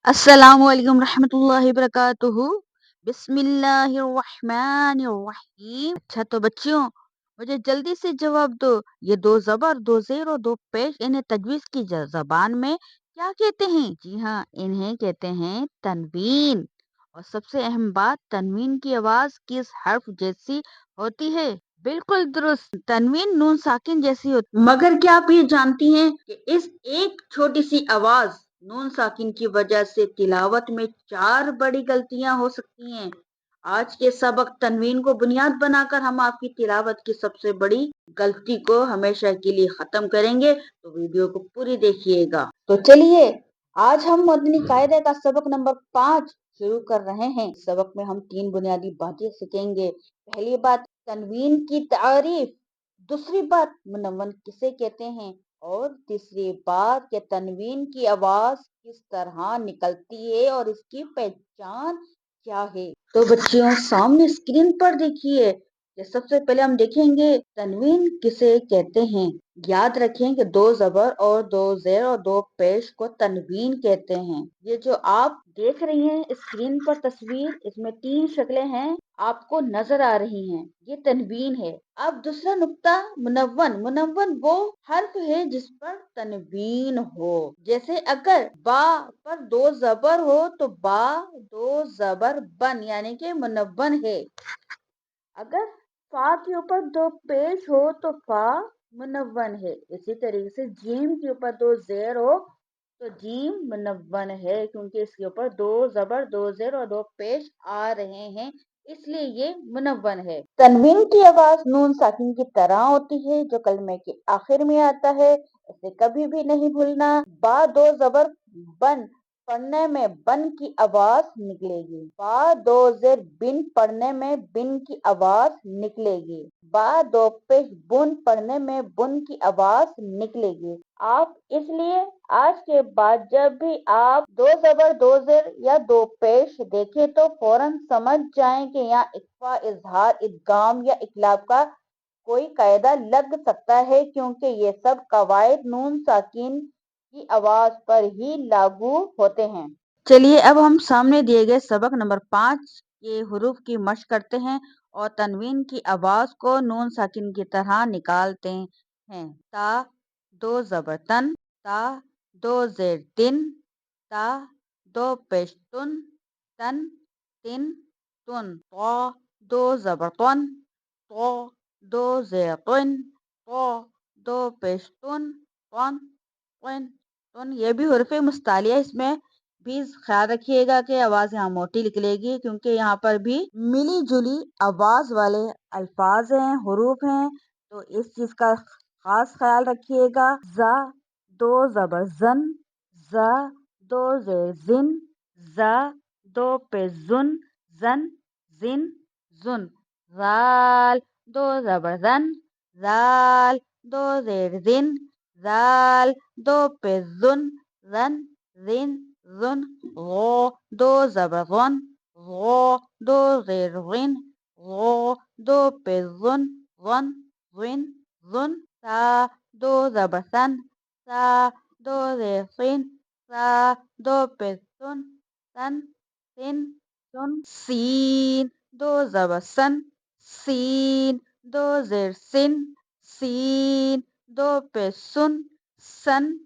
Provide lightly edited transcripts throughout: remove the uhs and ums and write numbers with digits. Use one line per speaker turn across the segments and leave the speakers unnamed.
अस्सलामुअलैकुम रहमतुल्लाहि वबरकातुहू। बिस्मिल्लाहिर्रहमानिर्रहीम। अच्छा तो बच्चियों, मुझे जल्दी से जवाब दो। ये दो जबर, दो जेर और दो पेश, इन्हें तजवीज की जबान में क्या कहते हैं? जी हाँ, इन्हें कहते हैं तनवीन। और सबसे अहम बात, तनवीन की आवाज किस हर्फ जैसी होती है? बिल्कुल दुरुस्त, तनवीन नून साकिन जैसी होती है। मगर क्या आप ये जानती हैं कि इस एक छोटी सी आवाज नून साकिन की वजह से तिलावत में चार बड़ी गलतियां हो सकती हैं। आज के सबक तनवीन को बुनियाद बनाकर हम आपकी तिलावत की सबसे बड़ी गलती को हमेशा के लिए खत्म करेंगे, तो वीडियो को पूरी देखिएगा। तो चलिए, आज हम मदनी कायदे का सबक नंबर 5 शुरू कर रहे हैं। इस सबक में हम तीन बुनियादी बातें सीखेंगे। पहली बात, तनवीन की तारीफ। दूसरी बात, मुनव्वन किसे कहते हैं। और तीसरी बात कि तनवीन की आवाज किस तरह निकलती है और इसकी पहचान क्या है। तो बच्चियों, सामने स्क्रीन पर देखिए कि सबसे पहले हम देखेंगे तनवीन किसे कहते हैं। याद रखें कि दो जबर और दो जेर और दो पेश को तनवीन कहते हैं। ये जो आप देख रही हैं स्क्रीन पर तस्वीर, इसमें तीन शक्लें हैं, आपको नजर आ रही हैं, ये तनवीन है। अब दूसरा नुक्ता, मुनव्वन। मुनव्वन वो हर्फ है जिस पर तनवीन हो। जैसे अगर बा पर दो जबर हो तो बा दो जबर बन, यानी कि मुनव्वन है। अगर फा के ऊपर दो पेश हो तो फा मुनव्वन है। इसी तरीके से जीम के ऊपर दो जेर हो तो जीम मुनव्वन है, क्योंकि इसके ऊपर दो जबर, दो जेर और दो पेश आ रहे हैं, इसलिए ये मुनव्वन है। तनवीन की आवाज नून साकिन की तरह होती है जो कलमे के आखिर में आता है, इसे कभी भी नहीं भूलना। बा दो जबर बन पढ़ने में बन की आवाज निकलेगी। बा दो जेर बिन पढ़ने में बिन की आवाज निकलेगी। बा दो पेश बुन पढ़ने में बुन की आवाज निकलेगी। आप इसलिए आज के बाद जब भी आप दो जबर, दो जेर या दो पेश देखें तो फौरन समझ जाएं कि यहाँ इक्फा, इजहार, इदगाम या इकलाब का कोई कायदा लग सकता है, क्योंकि ये सब कवायद नून साकिन की आवाज पर ही लागू होते हैं। चलिए, अब हम सामने दिए गए सबक नंबर 5 के हुरूफ की मशक करते हैं और तनवीन की आवाज को नून साकिन की तरह निकालते हैं। ता दो जबर तन, ता दो जेर तिन, ता दो पेश तुन, तन तिन तुन, तो दो जबर तुन, तो दो जेर तुन, तो दो पेश तुन, तुन तुन तुन। ये भी हुर्फ मुस्तालिया, इसमें भी ख्याल रखिएगा कि आवाज यहाँ मोटी निकलेगी, क्योंकि यहाँ पर भी मिली जुली आवाज वाले अल्फाज हैं, हुरूफ हैं, तो इस चीज का खास ख्याल रखिएगा। जा दो जबर जन, जा दो जेर जिन, जा दो पे जुन, जन जिन जुन। जाल दो जबर जन, जाल दो जेर जिन, जाल दो पे जुन, जन जिन जुन। गो दो जबर गुन, गो दो जेर गुन, गो दो पे जुन, गुन जिन जुन। सा दो जबर सन, सा दो जेर सिन, सा दो पे सुन, सन सिन सुन। सीन दो जबर सन, सीन दो जेर सिन, सीन दो पे सुन, सन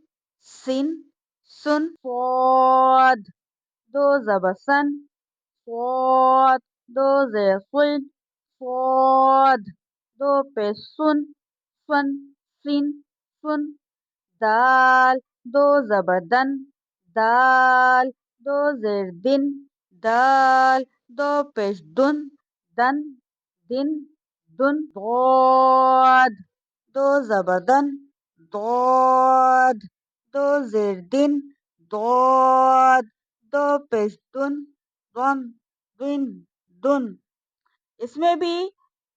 सिन सुन। फौद दो जबर सन, फौद दो जेर सुन, फौद दो पे सुन, सुन सिन सुन। दाल दो जबर दन, दाल दो जेर दिन, दाल दो पेश दुन, दन दिन दुन। दौद दो जबर दन, दौद दो जेर दिन, दौद दो पेश दुन, दुन दिन दुन। इसमें भी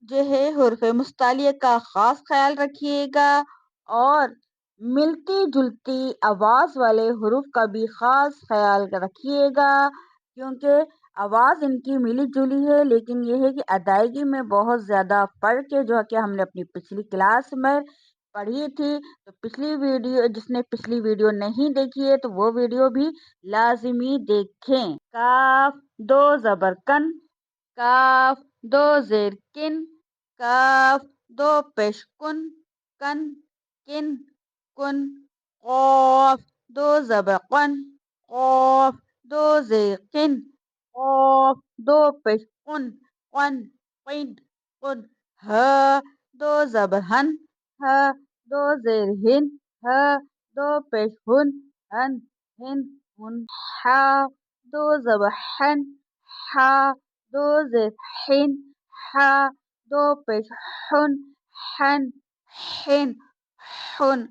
जो है हुर्फ मुस्तालिया का खास ख्याल रखिएगा और मिलती जुलती आवाज वाले हुरूफ का भी खास ख्याल रखिएगा, क्योंकि आवाज इनकी मिली जुली है, लेकिन यह है कि अदायगी में बहुत ज्यादा फर्क है, जो कि हमने अपनी पिछली क्लास में پڑھی تھی، تو جس نے پچھلی ویڈیو نہیں دیکھی ہے تو وہ ویڈیو بھی لازمی دیکھیں۔ کاف دو زبر کن، کاف دو زیر کن، کاف دو پیش کن، کن کن کن، قاف دو زبر قن، قاف دو زیر قن، قاف دو پیش قن، قن قن قن، ہا دو زبر ہن، ہا دو زیر ہن، ہا دو پیش ہن، ہن ہن ہن، ہا دو زبر حن، ہا دو زیر حن، ہا دو پیش حن، حن حن حن۔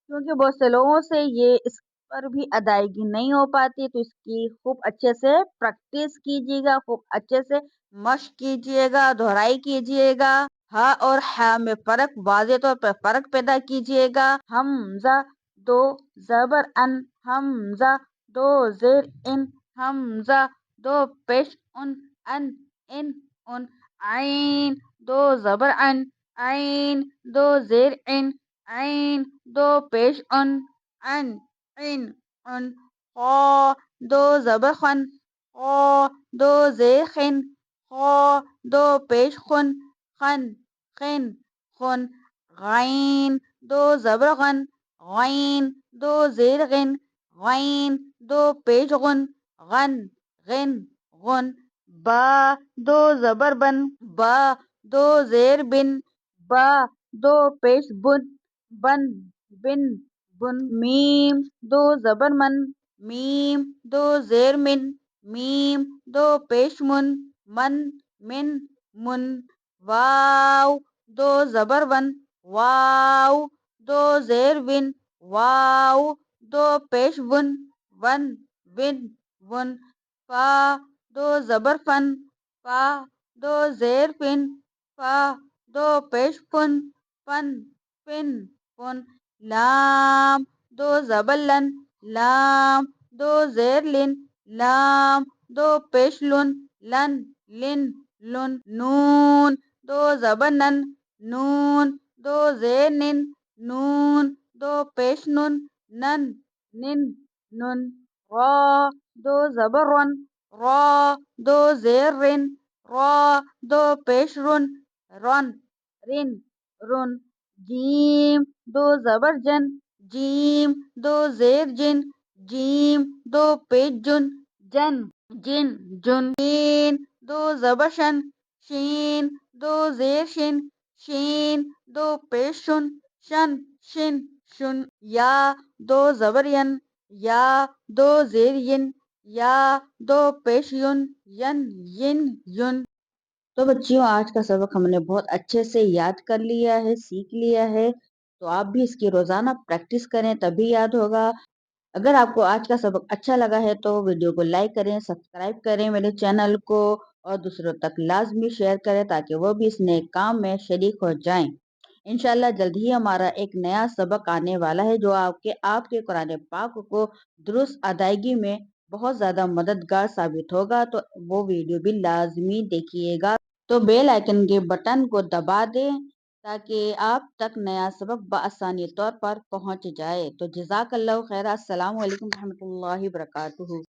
کیونکہ بہت سے لوگوں سے اس پر بھی ادائیگی نہیں ہو پاتی، تو اس کی خوب اچھے سے پریکٹس کیجیے گا، خوب اچھے سے مشق کیجیے گا، دہرائی کیجیے گا۔ ہا اور ہا میں فرق، واضح طور پر فرق پیدا کیجیے گا۔ حمزہ دو زبر ان، حمزہ دو زیر ان، حمزہ دو پیش ان، ان ان، عین دو زبر ان، عین دو زیر ان، عین دو پیش ان، ان ان، خا دو زبر خن، خا دو زیر خن، خا دو پیش خن، خن خن خن، غین دو زبر غن، غین دو زیر غن، غین دو پیش غن، غن غن غن، با دو زبر بن، با دو زیر بن، با دو پیش بن، بن بن بن، میم دو زبر من، میم دو زیر من، میم دو پیش من، من من من، واو دو زبر ون، واو دو زیر ون، واو دو پیش ون، ون ون ون، فا دو زبر فن، فا دو زیر فن، فا دو پیش فن، فن فن فن، لام دو زبر لن، لام دو زیر لن، لام دو پیش لن، لن لن لن، نون دو زبر نن، نون دو زیر نن، نون دو پیش نن، نن نن نن، را دو زبر رن، را دو زیر رن، را دو پیش رن، رن رن رن، جیم دو زبر جن، جیم دو زیر جن، جیم دو پیش جن، جن جن جن، شین دو زبر شن، شین دو زیر شن، شین دو پیش شن، شن شن شن، یا دو زبر ین، یا دو زیر ین، یا دو پیش ین، ین ین ین۔ تو بچیوں، آج کا سبق ہم نے بہت اچھے سے یاد کر لیا ہے، سیکھ لیا ہے، تو آپ بھی اس کی روزانہ پریکٹس کریں تبھی یاد ہوگا۔ اگر آپ کو آج کا سبق اچھا لگا ہے تو ویڈیو کو لائک کریں، سبسکرائب کریں میرے چینل کو، اور دوسروں تک لازمی شیئر کریں تاکہ وہ بھی اس نئے کام میں شریک ہو جائیں۔ انشاءاللہ جلد ہی ہمارا ایک نیا سبق آنے والا ہے جو آپ کے قرآن پاک کو درست ادائیگی میں بہت زیادہ مددگار ثابت ہوگا، تو وہ ویڈیو بھی لازمی دیکھیے گا۔ تو بیل آئیکن کے بٹن کو دبا دیں تاکہ آپ تک نیا سبق بآسانی طور پر پہنچ جائے۔ تو جزاک اللہ خیر، السلام علیکم ورحمۃ اللہ وبرکاتہ۔